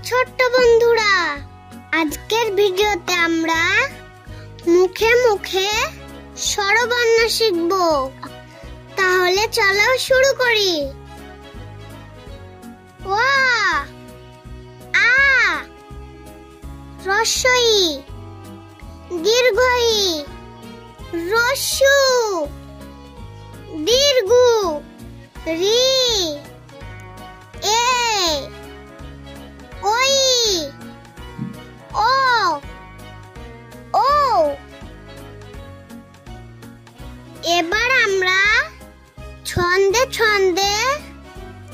ছোট্ট বন্ধুরা, আজকের ভিডিওতে আমরা মুখে মুখে স্বরবর্ণ শিখব। তাহলে চলো শুরু করি। ওয়া, আ, হ্রস্ব ই, দীর্ঘ ই, হ্রস্ব উ, দীর্ঘ উ, রি, এ, ওই, ও, ও। এবার আমরা ছন্দে ছন্দে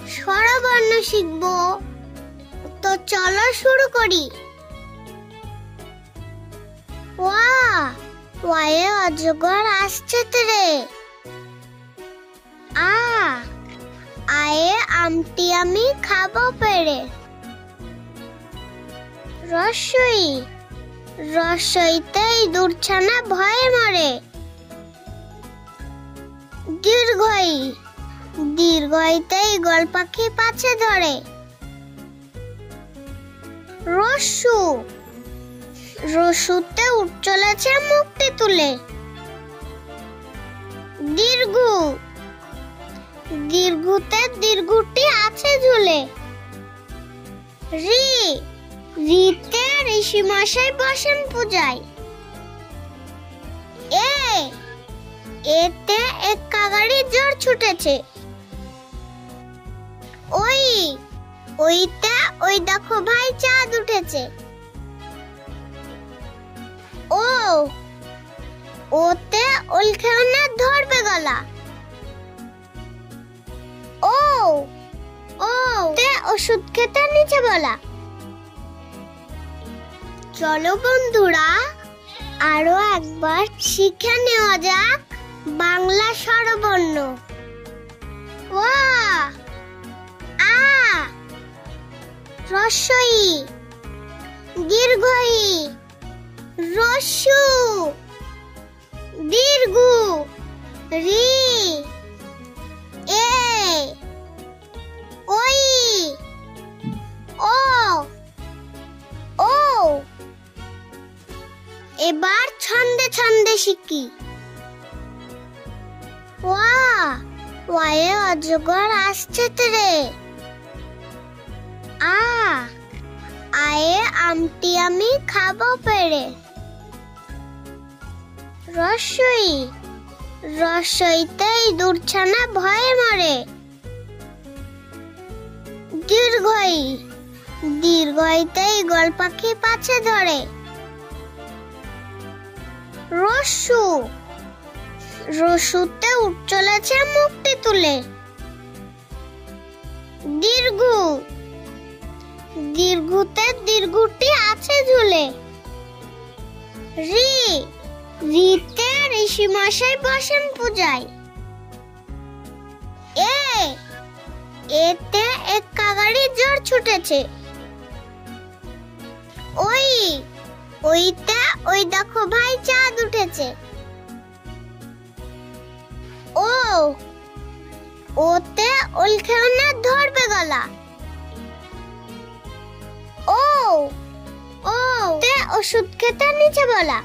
স্বরবর্ণ শিখব। তো চলো শুরু করি। ওয়া, ওয়ায়ে অজগর আসছে রে। আ, আয়ে আমটি আমি খাবো পেরে। হ্রস্ব ই, হ্রস্ব ইতে ইঁদুর ছানা ভয়ে মরে। দীর্ঘ ই, দীর্ঘ ইতে ঈগল পাখি পাছে ধরে। হ্রস্ব উ, হ্রস্বতে উঠ চলেছে মুক্তি তুলে। দীর্ঘ উ, দীর্ঘতে দীর্ঘটি আছে ঝুলে। রি, রিতে ঋষি মশাই বসেন পূজায়। এ, এতে এক কাগাড়ি জ্বর ছুটেছে। ওই, ওইতে ওই দেখো ভাই চাঁদ উঠেছে। ও, ওতে ওল খেলনা ধরবে গলা। ও, ও তে ওষুধ খেতে নিচে বলা। চলো বন্ধুরা, আরো একবার শিখে নেওয়া যাক বাংলা স্বরবর্ণ। ওয়া, আ, হ্রস্ব ই, দীর্ঘ ই, হ্রস্ব উ, দীর্ঘ উ, রি, এ, ওই, ও, ও। এবার ছন্দে ছন্দে শিখি। ওয়া, ওয়ায়ে অজগর আসছে রে। আ, আয়ে আমটি আমি খাবো পেরে। হ্রস্ব ই, হ্রস্ব ইতে ইঁদুর ছানা ভয়ে মরে। দীর্ঘ ই, দীর্ঘ ইতে ঈগল পাখি পাছে ধরে। হ্রস্ব উ, হ্রস্বতে উঠ চলেছে মুক্তি তুলে। দীর্ঘ উ, দীর্ঘতে দীর্ঘটি আছে ঝুলে। রি, রিতে ঋষি মশাই বসেন পূজায়। এ, এতে এক কাগাড়ি জ্বর ছুটেছে। ওই, ওইতে ওই দেখো ভাই চাঁদ উঠেছে। ও, ওতে ওল খেলনা ধরবে গলা। ও, ও তে ওষুধ খেতে নিচে বলা।